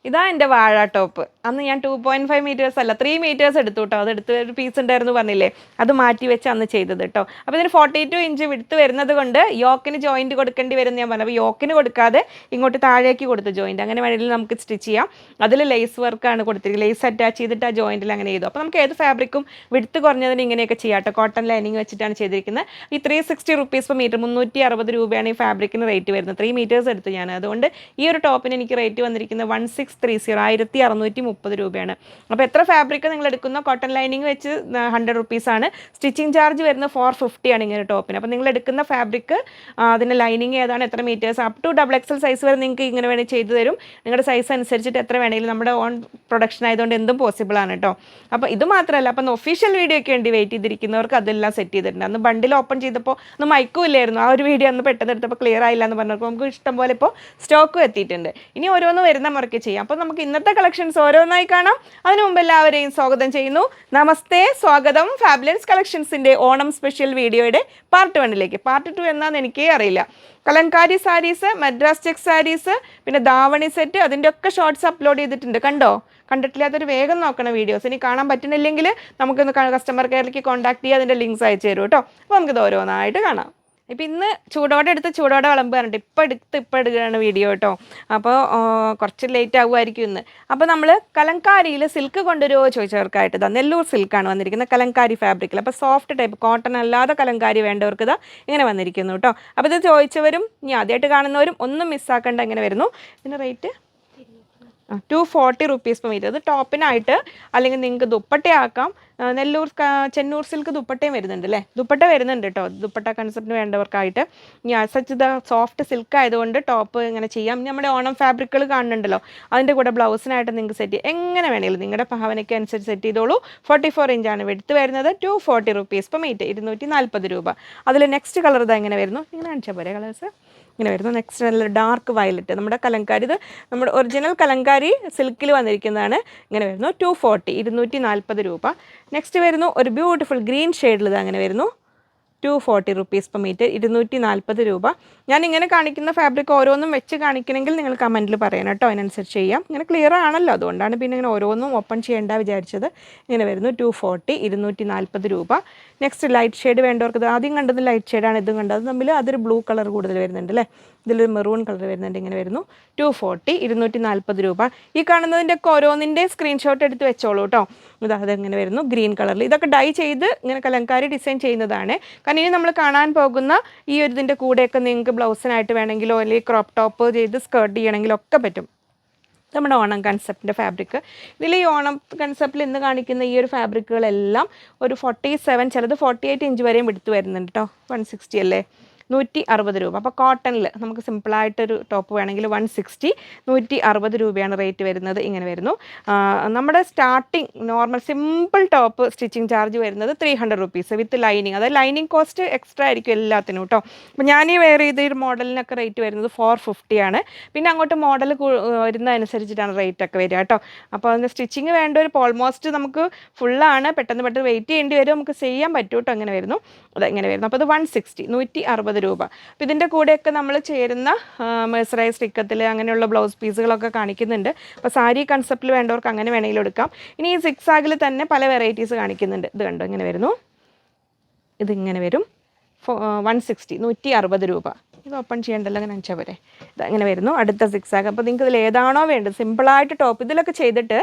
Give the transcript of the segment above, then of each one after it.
ഇതാ എൻ്റെ വാഴ ടോപ്പ്. അന്ന് ഞാൻ 2.5 മീറ്റേഴ്സ് അല്ല 3 മീറ്റേഴ്സ് എടുത്തു കേട്ടോ. അതെടുത്ത് ഒരു പീസ് ഉണ്ടായിരുന്നു പറഞ്ഞില്ലേ, അത് മാറ്റി വെച്ച് അന്ന് ചെയ്തത് കേട്ടോ. അപ്പോൾ ഇതിന് 42 ഇഞ്ച് വിടുത്ത് വരുന്നത് കൊണ്ട് യോക്കിന് ജോയിൻറ്റ് കൊടുക്കേണ്ടി വരും ഞാൻ പറഞ്ഞു. അപ്പോൾ യോക്കിന് കൊടുക്കാതെ ഇങ്ങോട്ട് താഴേക്ക് കൊടുത്ത് ജോയിൻറ്റ് അങ്ങനെ വേണമെങ്കിൽ നമുക്ക് സ്റ്റിച്ച് ചെയ്യാം. അതിൽ ലേസ് വർക്കാണ് കൊടുത്തിരിക്കുന്നത്. ലേസ് അറ്റാച്ച് ചെയ്തിട്ട് ആ ജോയിൻറ്റിൽ അങ്ങനെ ചെയ്തു. അപ്പോൾ നമുക്ക് ഏത് ഫാബ്രിക്കും വിടുത്ത് കുറഞ്ഞതിന് ഇങ്ങനെയൊക്കെ ചെയ്യാം കേട്ടോ. കോട്ടൺ ലൈനിങ് വെച്ചിട്ടാണ് ചെയ്തിരിക്കുന്നത്. ഈ 360 റുപ്പീസ് പെർ മീറ്റർ, 360 രൂപയാണ് ഈ ഫാബ്രിക്കിന് റേറ്റ് വരുന്നത്. 3 മീറ്റേഴ്സ് എടുത്തു ഞാൻ. അതുകൊണ്ട് ഈ ഒരു ടോപ്പിന് എനിക്ക് റേറ്റ് വന്നിരിക്കുന്നത് 1630, 1630 രൂപയാണ്. അപ്പോൾ എത്ര ഫാബ്രിക് നിങ്ങൾ എടുക്കുന്ന കോട്ടൺ ലൈനിങ് വെച്ച് 100 റുപ്പീസാണ്. സ്റ്റിച്ചിങ് ചാർജ് വരുന്നത് 450 ആണ് ഇങ്ങനെ ടോപ്പിന്. അപ്പോൾ നിങ്ങൾ എടുക്കുന്ന ഫാബ്രിക് അതിൻ്റെ ലൈനിങ് ഏതാണ്, എത്ര metres, up to XXL size വരെ നിങ്ങൾക്ക് ഇങ്ങനെ വേണമെങ്കിൽ ചെയ്തു തരും. നിങ്ങളുടെ സൈസ് അനുസരിച്ചിട്ട് എത്ര വേണമെങ്കിലും, നമ്മുടെ ഓൺ പ്രൊഡക്ഷൻ ആയതുകൊണ്ട് എന്തും പോസിബിൾ ആണ് കേട്ടോ. അപ്പോൾ ഇത് മാത്രമല്ല, അപ്പം ഒഫീഷ്യൽ വീഡിയോയ്ക്ക് വേണ്ടി വെയിറ്റ് ചെയ്തിരിക്കുന്നവർക്ക് അതെല്ലാം സെറ്റ് ചെയ്തിട്ടുണ്ട്. അന്ന് ബണ്ടിൽ ഓപ്പൺ ചെയ്തപ്പോൾ ഒന്ന് മൈക്കും ഇല്ലായിരുന്നു. ആ ഒരു വീഡിയോ അന്ന് പെട്ടെന്ന് എടുത്തപ്പോൾ ക്ലിയർ ആയില്ല എന്ന് പറഞ്ഞപ്പോൾ നമുക്ക് ഇഷ്ടം പോലെ ഇപ്പോൾ സ്റ്റോക്കും എത്തിയിട്ടുണ്ട്. ഇനി ഓരോന്ന് വരുന്ന മുറയ്ക്ക് ചെയ്യാം. അപ്പോൾ നമുക്ക് ഇന്നത്തെ കളക്ഷൻസ് ഓരോന്നായി കാണാം. അതിനു മുമ്പ് എല്ലാവരെയും സ്വാഗതം ചെയ്യുന്നു. നമസ്തേ, സ്വാഗതം ഫാബുലൻസ് കളക്ഷൻസിൻ്റെ ഓണം സ്പെഷ്യൽ വീഡിയോയുടെ പാർട്ട് 1ലേക്ക്. പാർട്ട് 2 എന്നാന്ന് എനിക്കേ അറിയില്ല. കലങ്കാരി സാരീസ്, മദ്രാസ് ചെക്ക് സാരീസ്, പിന്നെ ധാവണി സെറ്റ്, അതിൻ്റെ ഒക്കെ ഷോർട്സ് അപ്ലോഡ് ചെയ്തിട്ടുണ്ട്. കണ്ടിട്ടില്ലാത്തൊരു വേഗം നോക്കണം വീഡിയോസ്. ഇനി കാണാൻ പറ്റുന്നില്ലെങ്കിൽ നമുക്കൊന്ന് കസ്റ്റമർ കെയറിലേക്ക് കോൺടാക്ട് ചെയ്യുക, അതിൻ്റെ ലിങ്ക്സ് അയച്ചു തരും കേട്ടോ. അപ്പോൾ നമുക്കിത് ഓരോന്നായിട്ട് കാണാം. ഇപ്പം ഇന്ന് ചൂടോടെ വിളമ്പ് പറഞ്ഞിട്ട് ഇപ്പം എടുക്കുകയാണ് വീഡിയോ കേട്ടോ. അപ്പോൾ കുറച്ച് ലേറ്റ് ആകുമായിരിക്കും ഇന്ന്. അപ്പോൾ നമ്മൾ കലങ്കാരിയിൽ സിൽക്ക് കൊണ്ടുവരുമോ ചോദിച്ചവർക്കായിട്ട് ഇതാ നെല്ലൂർ സിൽക്കാണ് വന്നിരിക്കുന്നത്, കലങ്കാരി ഫാബ്രിക്കിൽ. അപ്പോൾ സോഫ്റ്റ് ടൈപ്പ് കോട്ടൺ അല്ലാതെ കലങ്കാരി വേണ്ടവർക്ക് ഇതാ ഇങ്ങനെ വന്നിരിക്കുന്നു കേട്ടോ. അപ്പോൾ ഇത് ചോദിച്ചവരും ഇനി ആദ്യമായിട്ട് കാണുന്നവരും ഒന്നും മിസ്സാക്കേണ്ട ഇങ്ങനെ വരുന്നു. ഇതിൻ്റെ റേറ്റ് 240 റുപ്പീസ് പെർ മീറ്റർ. ഇത് ടോപ്പിനായിട്ട് അല്ലെങ്കിൽ നിങ്ങൾക്ക് ദുപ്പട്ടയാക്കാം. ചെന്നൂർ സിൽക്ക് ദുപ്പട്ടയും വരുന്നുണ്ട് അല്ലേ, ദുപ്പട്ട വരുന്നുണ്ട് കേട്ടോ. ദുപ്പട്ട കൺസെപ്റ്റിന് വേണ്ടവർക്കായിട്ട് ഞാൻ സച്ച് സോഫ്റ്റ് സിൽക്ക് ആയതുകൊണ്ട് ടോപ്പ് ഇങ്ങനെ ചെയ്യാം. നമ്മുടെ ഓണം ഫാബ്രിക്കുകൾ കാണുന്നുണ്ടല്ലോ, അതിൻ്റെ കൂടെ ബ്ലൗസിനായിട്ട് നിങ്ങൾക്ക് സെറ്റ് ചെയ്യാം. എങ്ങനെ വേണമെങ്കിലും നിങ്ങളുടെ ഭാവനയ്ക്ക് അനുസരിച്ച് സെറ്റ് ചെയ്തോളൂ. 44 ഇഞ്ചാണ് വെടുത്ത് വരുന്നത്. 240 റുപ്പീസ് പെർ മീറ്റർ, 240 രൂപ. അതിൽ നെക്സ്റ്റ് കളർ ഇതാ ഇങ്ങനെ വരുന്നു. ഇങ്ങനെ കാണിച്ചാൽ പോരെ കളേഴ്സ്. ഇങ്ങനെ വരുന്നു. നെക്സ്റ്റ് നല്ല ഡാർക്ക് വയലറ്റ്, നമ്മുടെ കലങ്കാരി, ഇത് നമ്മുടെ ഒറിജിനൽ കലങ്കാരി സിൽക്കിൽ വന്നിരിക്കുന്നതാണ്. ഇങ്ങനെ വരുന്നു. 240, 240 രൂപ. നെക്സ്റ്റ് വരുന്നു ഒരു ബ്യൂട്ടിഫുൾ ഗ്രീൻ ഷെയ്ഡിൽ ഇത് അങ്ങനെ വരുന്നു. 240 റുപ്പീസ് പെർ മീറ്റർ, 240 രൂപ. ഞാൻ ഇങ്ങനെ കാണിക്കുന്ന ഫാബ്രിക് ഓരോന്നും വെച്ച് കാണിക്കണമെങ്കിൽ നിങ്ങൾ കമൻറ്റിൽ പറയണം കേട്ടോ, അതിനനുസരിച്ച് ചെയ്യാം. ഇങ്ങനെ ക്ലിയർ ആണല്ലോ, അതുകൊണ്ടാണ് പിന്നെ ഇങ്ങനെ ഓരോന്നും ഓപ്പൺ ചെയ്യേണ്ട വിചാരിച്ചത്. ഇങ്ങനെ വരുന്നു. 240, 240 രൂപ. നെക്സ്റ്റ് ലൈറ്റ് ഷെയ്ഡ് വേണ്ടവർക്ക് ഇത് ആദ്യം കണ്ടത് ലൈറ്റ് ഷെയ്ഡാണ്, ഇതും കണ്ടത് തമ്മിൽ അതൊരു ബ്ലൂ കളർ കൂടുതൽ വരുന്നുണ്ട് അല്ലേ, ഇതിലൊരു മെറൂൺ കളർ വരുന്നുണ്ട്. ഇങ്ങനെ വരുന്നു. 240, 240 രൂപ. ഈ കാണുന്നതിൻ്റെ ഒക്കെ ഓരോന്നിൻ്റെ സ്ക്രീൻഷോട്ട് എടുത്ത് വെച്ചോളൂ കേട്ടോ. അതെങ്ങനെ വരുന്നു ഗ്രീൻ കളറിൽ. ഇതൊക്കെ ഡൈ ചെയ്ത് ഇങ്ങനെ കലങ്കാരി ഡിസൈൻ ചെയ്യുന്നതാണ്. കാരണം ഇനി നമ്മൾ കാണാൻ പോകുന്ന ഈ ഒരു ഇതിൻ്റെ കൂടെയൊക്കെ നിങ്ങൾക്ക് ബ്ലൗസിനായിട്ട് വേണമെങ്കിലോ അല്ലെങ്കിൽ ക്രോപ്പ് ടോപ്പ് ചെയ്ത് സ്കേർട്ട് ചെയ്യണമെങ്കിലോ ഒക്കെ പറ്റും. നമ്മുടെ ഓണം കൺസെപ്റ്റിൻ്റെ ഫാബ്രിക്. ഇതിൽ ഈ ഓണം കൺസെപ്റ്റിൽ ഇന്ന് കാണിക്കുന്ന ഈ ഒരു ഫാബ്രിക്കുകളെല്ലാം ഒരു 47, ചിലത് 48 ഇഞ്ച് വരെയും എടുത്ത് വരുന്നുണ്ട് കേട്ടോ. 160 അല്ലേ, 160 രൂപ. അപ്പോൾ കോട്ടണിൽ നമുക്ക് സിമ്പിളായിട്ടൊരു ടോപ്പ് വേണമെങ്കിൽ 160, 160 രൂപയാണ് റേറ്റ് വരുന്നത്. ഇങ്ങനെ വരുന്നു. നമ്മുടെ starting normal simple top stitching charge വരുന്നത് 300 റുപ്പീസ് വിത്ത് ലൈനിങ്. അതായത് ലൈനിങ് കോസ്റ്റ് എക്സ്ട്രാ ആയിരിക്കും എല്ലാത്തിനും കേട്ടോ. അപ്പോൾ ഞാൻ ഈ വെയർ ചെയ്ത ഒരു മോഡലിനൊക്കെ റേറ്റ് വരുന്നത് 450 ആണ്. പിന്നെ അങ്ങോട്ട് മോഡൽ വരുന്നതനുസരിച്ചിട്ടാണ് റേറ്റ് ഒക്കെ വരിക കേട്ടോ. അപ്പോൾ അതിൻ്റെ സ്റ്റിച്ചിങ് വേണ്ട ഒരു ഓൾമോസ്റ്റ് നമുക്ക് ഫുള്ളാണ്, പെട്ടെന്ന് വെയിറ്റ് ചെയ്യേണ്ടി വരും, നമുക്ക് ചെയ്യാൻ പറ്റും കേട്ടോ. അങ്ങനെ വരുന്നു. ഇങ്ങനെ വരുന്നു. അപ്പോൾ അത് 160, 160 രൂപ. അപ്പോൾ ഇതിൻ്റെ കൂടെയൊക്കെ നമ്മൾ ചേരുന്ന മെഴ്സറൈസ് സ്റ്റിക്കത്തിൽ അങ്ങനെയുള്ള ബ്ലൗസ് പീസുകളൊക്കെ കാണിക്കുന്നുണ്ട്. അപ്പോൾ സാരി കൺസെപ്റ്റിൽ വേണ്ടവർക്ക് അങ്ങനെ വേണമെങ്കിലും എടുക്കാം. ഇനി ഈ സിക്സാഗിൽ തന്നെ പല വെറൈറ്റീസ് കാണിക്കുന്നുണ്ട്. ഇത് കണ്ടോ, ഇങ്ങനെ വരുന്നു. ഇതിങ്ങനെ വരും. 160, 160 രൂപ. ഇത് ഓപ്പൺ ചെയ്യേണ്ടല്ലോ, അങ്ങനെ വെച്ചാൽ പോരെ. ഇതങ്ങനെ വരുന്നു. അടുത്ത സിക്സാഗ്. അപ്പോൾ നിങ്ങൾക്ക് ഇതിൽ ഏതാണോ വേണ്ടത് സിമ്പിളായിട്ട് ടോപ്പ് ഇതിലൊക്കെ ചെയ്തിട്ട്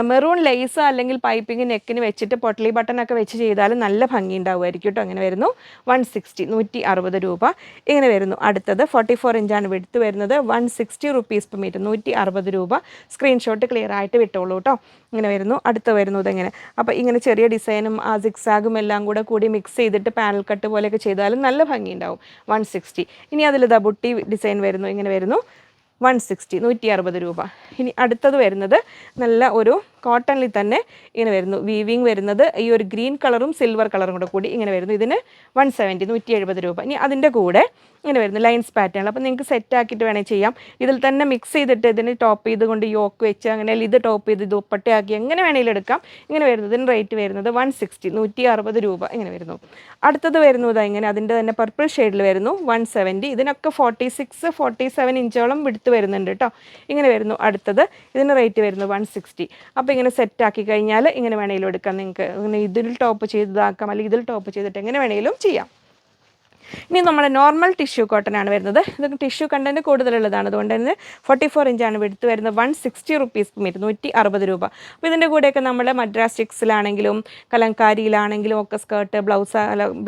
മെറൂൺ ലേസ് അല്ലെങ്കിൽ പൈപ്പിംഗ് നെക്കിന് വെച്ചിട്ട് പൊട്ടലി ബട്ടണൊക്കെ വെച്ച് ചെയ്താലും നല്ല ഭംഗി ഉണ്ടാവുമായിരിക്കും കേട്ടോ. അങ്ങനെ വരുന്നു. 160, 160 രൂപ. ഇങ്ങനെ വരുന്നു. അടുത്തത് 44 ഇഞ്ചാണ് വിടുത്ത് വരുന്നത്. 160 റുപ്പീസ് പെർ മീറ്റർ, 160 രൂപ. സ്ക്രീൻഷോട്ട് ക്ലിയർ ആയിട്ട് വിട്ടോളൂ കേട്ടോ. ഇങ്ങനെ വരുന്നു. അടുത്ത് വരുന്നു ഇതെങ്ങനെ. അപ്പോൾ ഇങ്ങനെ ചെറിയ ഡിസൈനും ആ സിക്സാഗും എല്ലാം കൂടി മിക്സ് ചെയ്തിട്ട് പാനൽ കട്ട് പോലെയൊക്കെ ചെയ്താലും നല്ല ഭംഗി ഉണ്ടാവും. 160. ഇനി അതിലിതാ ബുട്ടി ഡിസൈൻ വരുന്നു. ഇങ്ങനെ വരുന്നു. 160, 160 രൂപ. ഇനി അടുത്തത് വരുന്നത് നല്ല ഒരു കോട്ടണിൽ തന്നെ ഇങ്ങനെ വരുന്നു. വീവിങ് വരുന്നത് ഈ ഒരു ഗ്രീൻ കളറും സിൽവർ കളറും കൂടി ഇങ്ങനെ വരുന്നു. ഇതിന് 170, 170 രൂപ. ഇനി അതിൻ്റെ കൂടെ ഇങ്ങനെ വരുന്നു ലൈൻസ് പാറ്റേൺ. അപ്പോൾ നിങ്ങൾക്ക് സെറ്റാക്കിയിട്ട് വേണമെങ്കിൽ ചെയ്യാം. ഇതിൽ തന്നെ മിക്സ് ചെയ്തിട്ട് ഇതിന് ടോപ്പ് ചെയ്തുകൊണ്ട് യോക്ക് വെച്ച് അങ്ങനെ ഇത് ടോപ്പ് ചെയ്ത് ദുപ്പട്ടയാക്കി എങ്ങനെ വേണമെങ്കിലും എടുക്കാം. ഇങ്ങനെ വരുന്നത് ഇതിന് റേറ്റ് വരുന്നത് 160, 160 രൂപ. ഇങ്ങനെ വരുന്നു. അടുത്തത് വരുന്നത് ഇങ്ങനെ അതിൻ്റെ തന്നെ പർപ്പിൾ ഷെയ്ഡിൽ വരുന്നു. 170. ഇതിനൊക്കെ 46, 47 ഇഞ്ചോളം വിടുത്ത് വിടുത്ത് വരുന്നുണ്ട് കേട്ടോ. ഇങ്ങനെ വരുന്നു. അടുത്തത് ഇതിന് റേറ്റ് വരുന്നു 160. അപ്പോൾ ഇങ്ങനെ സെറ്റാക്കി കഴിഞ്ഞാൽ ഇങ്ങനെ വേണമെങ്കിലും എടുക്കാം നിങ്ങൾക്ക്. ഇങ്ങനെ ഇതിൽ ടോപ്പ് ചെയ്തതാക്കാം, അല്ലെങ്കിൽ ഇതിൽ ടോപ്പ് ചെയ്തിട്ട് എങ്ങനെ വേണമെങ്കിലും ചെയ്യാം. ഇനി നമ്മുടെ നോർമൽ ടിഷ്യൂ കോട്ടൺ ആണ് വരുന്നത്. ഇത് ടിഷ്യൂ കണ്ടൻറ്റ് കൂടുതലുള്ളതാണ്, അതുകൊണ്ട് തന്നെ 44 ഇഞ്ചാണ് വിടുത്ത് വരുന്നത്. 160 റുപ്പീസ് മീറ്റർ, 160 രൂപ. അപ്പോൾ ഇതിൻ്റെ കൂടെയൊക്കെ നമ്മൾ മദ്രാസ് സ്റ്റിക്സിലാണെങ്കിലും കലങ്കാരിയിലാണെങ്കിലും ഒക്കെ സ്കേർട്ട്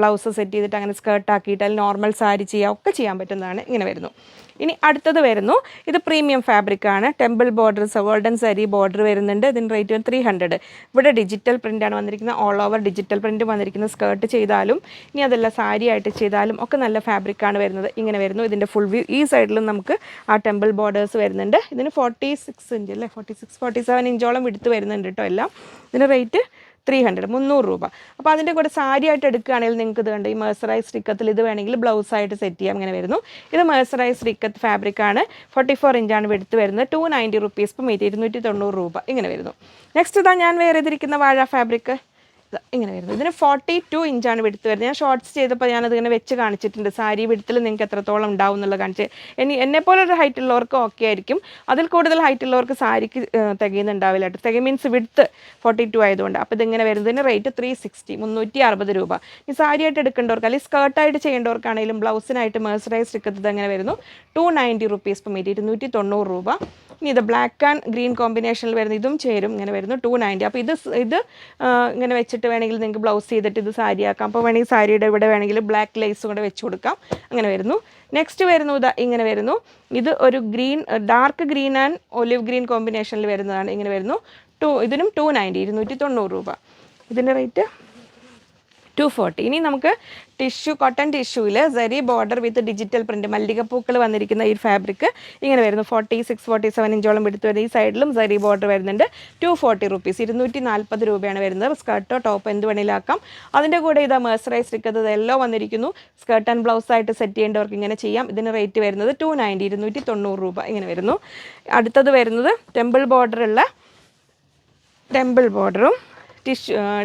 ബ്ലൗസ് സെറ്റ് ചെയ്തിട്ട് അങ്ങനെ സ്കേർട്ട് ആക്കിയിട്ട് അതിൽ നോർമൽ സാരി ചെയ്യുക ഒക്കെ ചെയ്യാൻ പറ്റുന്നതാണ്. ഇങ്ങനെ വരുന്നു. ഇനി അടുത്തത് വരുന്നു, ഇത് പ്രീമിയം ഫാബ്രിക് ആണ്. Temple border, golden sari border വരുന്നുണ്ട്. ഇതിന് റേറ്റ് 300. ഇവിടെ ഡിജിറ്റൽ പ്രിൻ്റാണ് വന്നിരിക്കുന്നത്, ഓൾ ഓവർ ഡിജിറ്റൽ പ്രിൻ്റ് വന്നിരിക്കുന്നത്. സ്കേർട്ട് ചെയ്താലും ഇനി അതല്ല സാരി ആയിട്ട് ചെയ്താലും ഒക്കെ നല്ല ഫാബ്രിക്കാണ് വരുന്നത്. ഇങ്ങനെ വരുന്നു. ഇതിൻ്റെ ഫുൾ വ്യൂ ഈ സൈഡിലും നമുക്ക് ആ ടെമ്പിൾ ബോർഡേഴ്സ് വരുന്നുണ്ട്. ഇതിന് 46 ഇഞ്ച് അല്ലേ, 47 ഇഞ്ചോളം വിടുത്ത് വരുന്നുണ്ട് കേട്ടോ എല്ലാം. ഇതിന് റേറ്റ് 300, 300 രൂപ. അപ്പോൾ അതിൻ്റെ കൂടെ സാരി ആയിട്ട് എടുക്കുകയാണെങ്കിൽ നിങ്ങൾക്ക് ഇത് കണ്ട് ഈ മേഴ്സറൈസ് ഇക്കത്തിൽ ഇത് വേണമെങ്കിൽ ബ്ലൗസായിട്ട് സെറ്റ് ചെയ്യാം. ഇങ്ങനെ വരുന്നു. ഇത് മേഴ്സറൈസ് ഇക്കത്ത് ഫാബ്രിക്കാണ്. 44 ഇഞ്ചാണ് വിടുത്ത് വരുന്നത്. 290 റുപ്പീസ് പെർ മീറ്റർ, 290 രൂപ. ഇങ്ങനെ വരുന്നു. നെക്സ്റ്റ് ഇതാ ഞാൻ വേറെ ചെയ്തിരിക്കുന്ന വാഴ ഫാബ്രിക് ഇങ്ങനെ വരുന്നു. ഇതിന് 42 ഇഞ്ചാണ് വിടുത്ത് വരുന്നത്. ഞാൻ ഷോർട്ട്സ് ചെയ്തപ്പോൾ ഞാനത് ഇങ്ങനെ വെച്ച് കാണിച്ചിട്ടുണ്ട്. സാരി വിടുത്തിൽ നിങ്ങൾക്ക് എത്രത്തോളം ഉണ്ടാവും എന്നുള്ളത് കാണിച്ച്. എന്നെപ്പോലെ ഒരു ഹൈറ്റ് ഉള്ളവർക്ക് ഓക്കെ ആയിരിക്കും. അതിൽ കൂടുതൽ ഹൈറ്റ് ഉള്ളവർക്ക് സാരിക്ക് തികയുന്നുണ്ടാവില്ല കേട്ടോ. തിക മീൻസ് വിടുത്ത് 42 ആയതുകൊണ്ട്. അപ്പോൾ ഇതിങ്ങനെ വരുന്നതിന് റേറ്റ് 360, 360 രൂപ. ഈ സാരി ആയിട്ട് എടുക്കേണ്ടവർക്ക് അല്ലെങ്കിൽ സ്കേർട്ടായിട്ട് ചെയ്യേണ്ടവർക്കാണെങ്കിലും ബ്ലൗസിനായിട്ട് മേഴ്സറൈസ് എടുക്കുന്നത് അങ്ങനെ വരുന്നു 290 റുപ്പീസ് പെർ മീറ്റർ, 290 രൂപ. ഇനി ഇത് ബ്ലാക്ക് ആൻഡ് ഗ്രീൻ കോമ്പിനേഷനിൽ വരുന്ന ഇതും ചേരും. ഇങ്ങനെ വരുന്നു 290. അപ്പോൾ ഇത് ഇങ്ങനെ വെച്ചിട്ട് വേണമെങ്കിൽ നിങ്ങൾക്ക് ബ്ലൗസ് ചെയ്തിട്ട് ഇത് സാരി ആക്കാം. അപ്പോൾ വേണമെങ്കിൽ സാരിയുടെ ഇവിടെ വേണമെങ്കിൽ ബ്ലാക്ക് ലേസ് കൂടെ വെച്ച് കൊടുക്കാം. അങ്ങനെ വരുന്നു. നെക്സ്റ്റ് വരുന്നു ഇതാ ഇങ്ങനെ വരുന്നു. ഇത് ഒരു green, dark green and olive green കോമ്പിനേഷനിൽ വരുന്നതാണ്. ഇങ്ങനെ വരുന്നു. ഇതിനും 290, 290 രൂപ. ഇതിൻ്റെ റേറ്റ് 240. ഇനി നമുക്ക് ടിഷ്യൂ, കോട്ടൺ ടിഷ്യൂവിൽ സരി ബോർഡർ വിത്ത് ഡിജിറ്റൽ പ്രിൻറ്റ് മല്ലികപ്പൂക്കൾ വന്നിരിക്കുന്ന ഈ ഫാബ്രിക് ഇങ്ങനെ വരുന്നു. 46, 47 ഇഞ്ചോളം എടുത്ത് വരുന്നത്. ഈ സൈഡിലും സരി ബോർഡർ വരുന്നുണ്ട്. 240 റുപ്പീസ്, 240 രൂപയാണ് വരുന്നത്. സ്കർട്ടോ ടോപ്പ് എന്ത് വേണമെങ്കിലാക്കാം. അതിൻ്റെ കൂടെ ഇതാ മേഴ്സറൈസ് ഇരിക്കുന്നത് എല്ലാം വന്നിരിക്കുന്നു. സ്കർട്ട് ആൻഡ് ബ്ലൗസ് ആയിട്ട് സെറ്റ് ചെയ്യേണ്ടവർക്ക് ഇങ്ങനെ ചെയ്യാം. ഇതിന് റേറ്റ് വരുന്നത് 290, 290 രൂപ. ഇങ്ങനെ വരുന്നു. അടുത്തത് വരുന്നത് ടെമ്പിൾ ബോർഡറും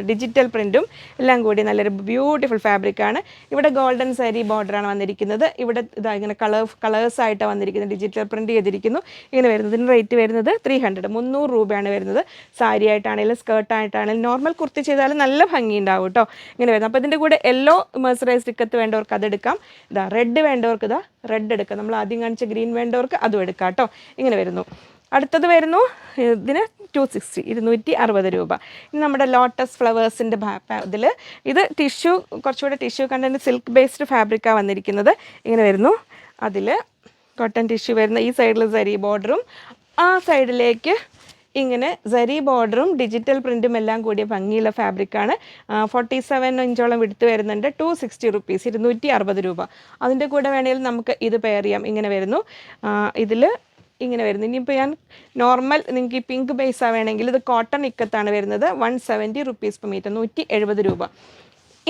ഡിജിറ്റൽ പ്രിൻറ്റും എല്ലാം കൂടി നല്ലൊരു ബ്യൂട്ടിഫുൾ ഫാബ്രിക്കാണ്. ഇവിടെ ഗോൾഡൻ സാരി ബോർഡറാണ് വന്നിരിക്കുന്നത്. ഇവിടെ ഇതാ ഇങ്ങനെ കളേഴ്സായിട്ടാണ് വന്നിരിക്കുന്നത്. ഡിജിറ്റൽ പ്രിൻറ്റ് ചെയ്തിരിക്കുന്നു. ഇങ്ങനെ വരുന്നതിന് റേറ്റ് വരുന്നത് 300, 300 രൂപയാണ് വരുന്നത്. സാരി ആയിട്ടാണെങ്കിലും സ്കേർട്ടായിട്ടാണെങ്കിലും നോർമൽ കുർത്തി ചെയ്താലും നല്ല ഭംഗി ഉണ്ടാവും കേട്ടോ. ഇങ്ങനെ വരുന്നത്. അപ്പോൾ ഇതിൻ്റെ കൂടെ യെല്ലോ മേഴ്സറൈസ്ഡ് ഇക്കത്ത് വേണ്ടവർക്ക് അതെടുക്കാം. ഇതാ റെഡ് വേണ്ടവർക്ക് ഇതാ റെഡ് എടുക്കാം. നമ്മൾ ആദ്യം കാണിച്ച ഗ്രീൻ വേണ്ടവർക്ക് അതും എടുക്കാം കേട്ടോ. ഇങ്ങനെ വരുന്നു. അടുത്തത് വരുന്നു ഇതിന് 260, 260 രൂപ. ഇനി നമ്മുടെ ലോട്ടസ് ഫ്ലവേഴ്സിൻ്റെ ഇതിൽ ഇത് ടിഷ്യൂ, കുറച്ചുകൂടെ ടിഷ്യൂ കണ്ടൻറ്റ് സിൽക്ക് ബേസ്ഡ് ഫാബ്രിക്കാണ് വന്നിരിക്കുന്നത്. ഇങ്ങനെ വരുന്നു. അതിൽ കോട്ടൺ ടിഷ്യൂ വരുന്ന ഈ സൈഡിൽ സരി ബോർഡറും ആ സൈഡിലേക്ക് ഇങ്ങനെ സരി ബോർഡറും ഡിജിറ്റൽ പ്രിൻറ്റും എല്ലാം കൂടിയ ഭംഗിയുള്ള ഫാബ്രിക്കാണ്. 47 ഇഞ്ചോളം വിടുത്ത് വരുന്നുണ്ട്. 260 റുപ്പീസ്, 260 രൂപ. അതിൻ്റെ കൂടെ വേണമെങ്കിൽ നമുക്ക് ഇത് പെയർ ചെയ്യാം. ഇങ്ങനെ വരുന്നു. ഇതിൽ ഇങ്ങനെ വരുന്നു. ഇനിയിപ്പോൾ ഞാൻ നോർമൽ നിങ്ങൾക്ക് ഈ പിങ്ക് ബേസ് വേണമെങ്കിൽ ഇത് കോട്ടൺ ഇക്കത്താണ് വരുന്നത്. 170 റുപ്പീസ് പെർ മീറ്റർ, 170 രൂപ.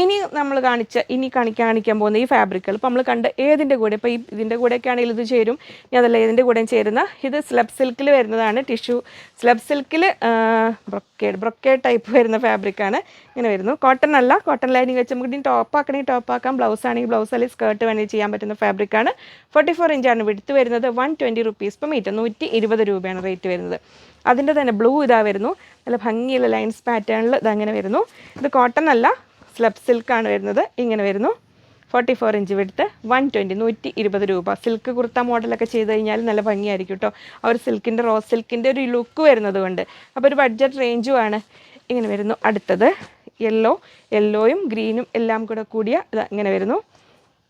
ഇനി നമ്മൾ കാണിക്കാൻ പോകുന്ന ഈ ഫാബ്രിക്കുകൾ ഇപ്പോൾ നമ്മൾ കണ്ട ഏതിൻ്റെ കൂടെ, ഇപ്പോൾ ഇതിൻ്റെ കൂടെയൊക്കെ ആണെങ്കിൽ ഇത് ചേരും. ഇനി അതല്ല ഏതിൻ്റെ കൂടെയും ചേരുന്ന ഇത് സ്ലബ് സിൽക്കിൽ വരുന്നതാണ്. ടിഷ്യൂ സ്ലബ് സിൽക്കിൽ ബ്രൊക്കേഡ് ടൈപ്പ് വരുന്ന ഫാബ്രിക്കാണ്. ഇങ്ങനെ വരുന്നു. കോട്ടൺ അല്ല, കോട്ടൺ ലൈനിങ് വെച്ച് നമുക്ക് ഇനി ടോപ്പാക്കണമെങ്കിൽ ടോപ്പാക്കാം, ബ്ലൗസ് ആണെങ്കിൽ ബ്ലൗസ്, അല്ലെങ്കിൽ സ്കേർട്ട് വേണമെങ്കിൽ ചെയ്യാൻ പറ്റുന്ന ഫാബ്രിക്കാണ്. 44 ഇഞ്ചാണ് വിടുത്ത് വരുന്നത്. 120 റുപ്പീസ് പെർ മീറ്റർ, 120 രൂപയാണ് റേറ്റ് വരുന്നത്. അതിൻ്റെ തന്നെ ബ്ലൂ ഇതാ വരുന്നു. നല്ല ഭംഗിയുള്ള ലൈൻസ് പാറ്റേണിൽ ഇതങ്ങനെ വരുന്നു. ഇത് കോട്ടൺ അല്ല, സ്ലബ് സിൽക്കാണ് വരുന്നത്. ഇങ്ങനെ വരുന്നു. 44 ഇഞ്ച് വിടുത്ത്, 120, 120 രൂപ. സിൽക്ക് കുർത്ത മോഡലൊക്കെ ചെയ്ത് കഴിഞ്ഞാൽ നല്ല ഭംഗിയായിരിക്കും കേട്ടോ. ആ ഒരു സിൽക്കിൻ്റെ റോസ് സിൽക്കിൻ്റെ ഒരു ലുക്ക് വരുന്നത് കൊണ്ട്. അപ്പോൾ ഒരു ബഡ്ജറ്റ് റേഞ്ചുമാണ്. ഇങ്ങനെ വരുന്നു. അടുത്തത് യെല്ലോയും ഗ്രീനും എല്ലാം കൂടെ കൂടിയ ഇങ്ങനെ വരുന്നു.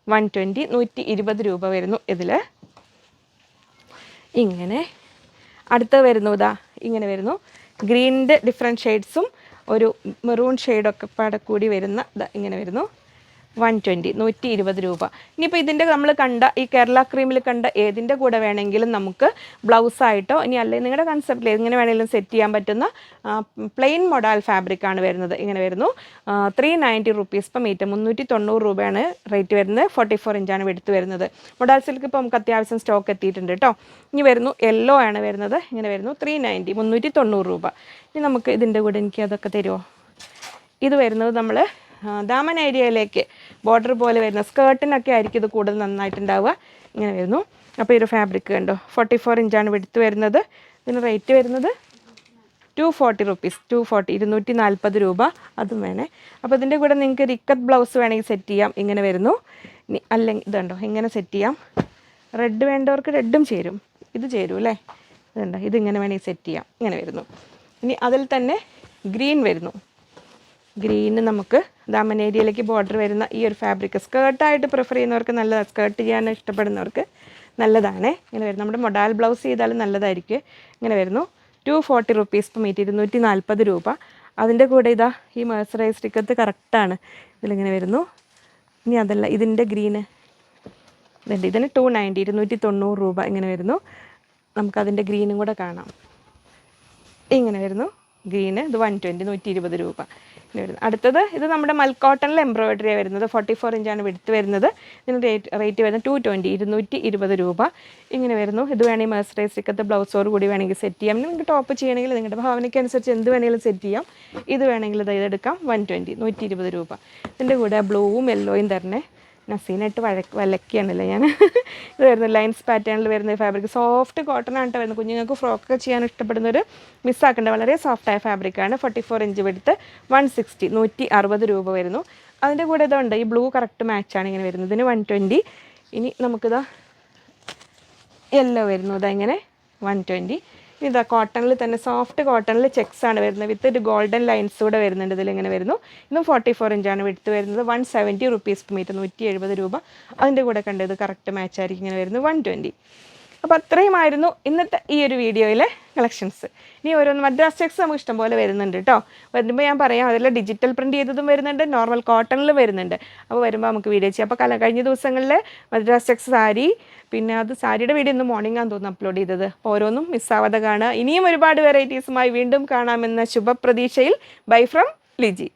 120, 120 രൂപ വരുന്നു ഇതിൽ. ഇങ്ങനെ അടുത്തത് വരുന്നു. ഇങ്ങനെ വരുന്നു. ഗ്രീനിൻ്റെ ഡിഫറെൻറ്റ് ഷെയ്ഡ്സും ഒരു മെറൂൺ ഷെയ്ഡൊക്കെ പാടെ കൂടി വരുന്ന ഇങ്ങനെ വരുന്നു. 120, 120 രൂപ. ഇനിയിപ്പോൾ ഇതിൻ്റെ നമ്മൾ കണ്ട ഈ കേരള ക്രീമിൽ കണ്ട ഏതിൻ്റെ കൂടെ വേണമെങ്കിലും നമുക്ക് ബ്ലൗസായിട്ടോ ഇനി അല്ലെങ്കിൽ നിങ്ങളുടെ കൺസെപ്റ്റിൽ എങ്ങനെ വേണമെങ്കിലും സെറ്റ് ചെയ്യാൻ പറ്റുന്ന പ്ലെയിൻ മൊഡാൽ ഫാബ്രിക്കാണ് വരുന്നത്. ഇങ്ങനെ വരുന്നു. 390 റുപ്പീസ് പെർ മീറ്റർ, 390 രൂപയാണ് റേറ്റ് വരുന്നത്. 44 ഇഞ്ചാണ് എടുത്ത് വരുന്നത്. മൊഡാൽ സിൽക്ക് ഇപ്പോൾ നമുക്ക് അത്യാവശ്യം സ്റ്റോക്ക് എത്തിയിട്ടുണ്ട് കേട്ടോ. ഇനി വരുന്നു യെല്ലോ ആണ് വരുന്നത്. ഇങ്ങനെ വരുന്നു. 390, 390 രൂപ. ഇനി നമുക്ക് ഇതിൻ്റെ കൂടെ എനിക്ക് അതൊക്കെ തരുമോ? ഇത് വരുന്നത് നമ്മൾ ദാമൻ ഏരിയയിലേക്ക് ബോർഡർ പോലെ വരുന്ന സ്കേർട്ടിനൊക്കെ ആയിരിക്കും ഇത് കൂടുതൽ നന്നായിട്ടുണ്ടാവുക. ഇങ്ങനെ വരുന്നു. അപ്പോൾ ഈ ഒരു ഫാബ്രിക് കണ്ടോ 44 ഇഞ്ചാണ് വിടുത്ത് വരുന്നത്. ഇതിന് റേറ്റ് വരുന്നത് 240 റുപ്പീസ്, 240 രൂപ. അതും വേണേ. അപ്പോൾ ഇതിൻ്റെ കൂടെ നിങ്ങൾക്ക് റിക്കത്ത് ബ്ലൗസ് വേണമെങ്കിൽ സെറ്റ് ചെയ്യാം, ഇങ്ങനെ വരുന്നു. അല്ലെങ്കിൽ ഇതുണ്ടോ ഇങ്ങനെ സെറ്റ് ചെയ്യാം. റെഡ് വേണ്ടവർക്ക് റെഡും ചേരും, ഇത് ചേരും അല്ലേ. ഇതുണ്ടോ ഇതിങ്ങനെ വേണമെങ്കിൽ സെറ്റ് ചെയ്യാം, ഇങ്ങനെ വരുന്നു. ഇനി അതിൽ തന്നെ ഗ്രീൻ വരുന്നു. ഗ്രീന് നമുക്ക് ദാമൻ ഏരിയയിലേക്ക് ബോർഡർ വരുന്ന ഈ ഒരു ഫാബ്രിക് സ്കേർട്ടായിട്ട് പ്രിഫർ ചെയ്യുന്നവർക്ക് നല്ലതാണ്, സ്കേർട്ട് ചെയ്യാൻ ഇഷ്ടപ്പെടുന്നവർക്ക് നല്ലതാണ്. ഇങ്ങനെ വരും. നമ്മുടെ മൊഡാൽ ബ്ലൗസ് ചെയ്താലും നല്ലതായിരിക്കും. ഇങ്ങനെ വരുന്നു. 240 റുപ്പീസ് പെർ മീറ്റർ, 240 രൂപ. അതിൻ്റെ കൂടെ ഇതാ ഈ മേഴ്സറൈസ്ഡ് ഇക്കത്ത് കറക്റ്റാണ്. ഇതിലിങ്ങനെ വരുന്നു. ഇനി അതല്ല ഇതിൻ്റെ ഗ്രീന് ഇതുണ്ട്, ഇതിന് 290, 290 രൂപ ഇങ്ങനെ വരുന്നു. നമുക്കതിൻ്റെ ഗ്രീനും കൂടെ കാണാം. ഇങ്ങനെ വരുന്നു ഗ്രീന്. ഇത് 120, 120 രൂപ ഇങ്ങനെ വരുന്നു. അടുത്തത് ഇത് നമ്മുടെ മൽക്കോട്ടണിൽ എംബ്രോയിഡറിയാണ് വരുന്നത്. 44 ഇഞ്ചാണ് വിടുത്ത് വരുന്നത്. ഇതിന് റേറ്റ് വരുന്നത് 220, 220 രൂപ ഇങ്ങനെ വരുന്നു. ഇത് വേണമെങ്കിൽ മേഴ്സറൈസ്ഡ് ഇക്കത്ത് ബ്ലൗസോട് കൂടി വേണമെങ്കിൽ സെറ്റ് ചെയ്യാം. നിങ്ങൾക്ക് ടോപ്പ് ചെയ്യണമെങ്കിൽ നിങ്ങളുടെ ഭാവനയ്ക്ക് അനുസരിച്ച് എന്ത് വേണമെങ്കിലും സെറ്റ് ചെയ്യാം. ഇത് വേണമെങ്കിൽ ഇതെടുക്കാം. 120, 120 രൂപ. ഇതിൻ്റെ കൂടെ ബ്ലൂവും യെല്ലോയും തന്നെ നസീനായിട്ട് വലക്കിയാണല്ലേ ഞാൻ. ഇത് വരുന്നത് ലൈൻസ് പാറ്റേണിൽ വരുന്ന ഫാബ്രിക്, സോഫ്റ്റ് കോട്ടൺ ആണ് വരുന്നത്. കുഞ്ഞുങ്ങൾക്ക് ഫ്രോക്കൊക്കെ ചെയ്യാൻ ഇഷ്ടപ്പെടുന്നവർ മിസ്സാക്കേണ്ട വളരെ സോഫ്റ്റായ ഫാബ്രിക്കാണ്. 44 ഇഞ്ച് വിടുത്ത്, 160, 160 രൂപ വരുന്നു. അതിൻ്റെ കൂടെ ഇതുണ്ട്, ഈ ബ്ലൂ കറക്റ്റ് മാച്ചാണ് ഇങ്ങനെ വരുന്നത്. ഇതിന് 120. ഇനി നമുക്കിതാ യെല്ലോ വരുന്നു, ഇതാ ഇങ്ങനെ 120. ഇതാ കോട്ടണിൽ തന്നെ സോഫ്റ്റ് കോട്ടണിൽ ചെക്സ് ആണ് വരുന്നത്, വിത്ത് ഒരു ഗോൾഡൻ ലൈൻസ് കൂടെ വരുന്നുണ്ട്. ഇതിലിങ്ങനെ വരുന്നു. ഇതും 44 ഇഞ്ചാണ് വിടുത്ത് വരുന്നത്. 170 റുപ്പീസ് പെർ മീറ്റർ, 170 രൂപ. അതിൻ്റെ കൂടെ കണ്ടത് കറക്റ്റ് മാച്ചായിരിക്കും ഇങ്ങനെ വരുന്നത്, 120. അപ്പോൾ അത്രയുമായിരുന്നു ഇന്നത്തെ ഈ ഒരു വീഡിയോയിലെ കളക്ഷൻസ്. ഇനി ഓരോന്ന് മദ്രാസ് ചെക്സ് നമുക്ക് ഇഷ്ടംപോലെ വരുന്നുണ്ട് കേട്ടോ. വരുമ്പോൾ ഞാൻ പറയാം, അതെല്ലാം ഡിജിറ്റൽ പ്രിൻറ്റ് ചെയ്തതും വരുന്നുണ്ട്, നോർമൽ കോട്ടണിൽ വരുന്നുണ്ട്. അപ്പോൾ വരുമ്പോൾ നമുക്ക് വീഡിയോ ചെയ്യാം. അപ്പോൾ കഴിഞ്ഞ ദിവസങ്ങളിൽ മദ്രാസ് ചെക്സ് സാരി, പിന്നെ അത് സാരിയുടെ വീഡിയോ ഇന്ന് മോർണിംഗ് ആണെന്ന് തോന്നുന്നു അപ്ലോഡ് ചെയ്തത്. ഓരോന്നും മിസ്സാവാതെ കാണുക. ഇനിയും ഒരുപാട് വെറൈറ്റീസുമായി വീണ്ടും കാണാമെന്ന ശുഭപ്രതീക്ഷയിൽ. Bye from Liji.